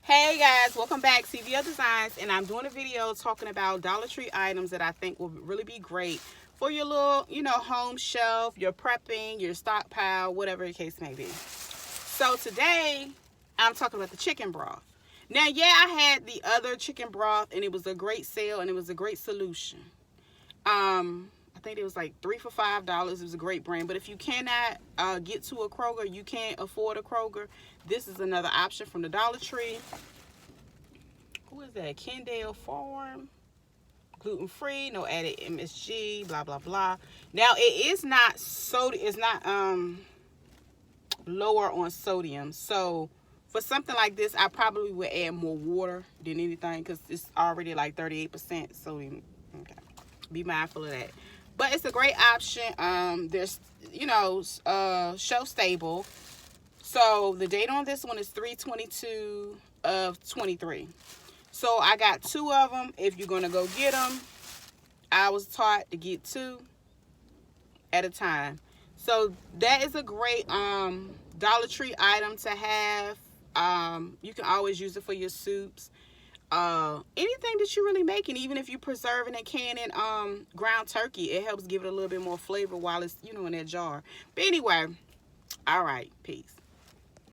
Hey guys, welcome back. CVO Designs, and I'm doing a video talking about Dollar Tree items that I think will really be great for your little, home shelf, your prepping, your stockpile, whatever the case may be. So today, I'm talking about the chicken broth. Now, yeah, I had the other chicken broth, and it was a great sale, and it was a great solution. I think it was like 3 for $5. It was a great brand. But if you cannot get to a Kroger, you can't afford a Kroger, this is another option from the Dollar Tree. Who is that? Kendall Farm. Gluten-free, no added MSG, blah, blah, blah. Now, it is not sodium. It's not lower on sodium. So, for something like this, I probably would add more water than anything because it's already like 38% sodium. Okay. Be mindful of that. But it's a great option. There's, shelf stable. So the date on this one is 3/22 of 23. So I got 2 of them. If you're gonna go get them, I was taught to get 2 at a time. So that is a great Dollar Tree item to have. You can always use it for your soups. Anything that you're really making, even if you're preserving and canning ground turkey, it helps give it a little bit more flavor while it's in that jar. But anyway, all right, peace.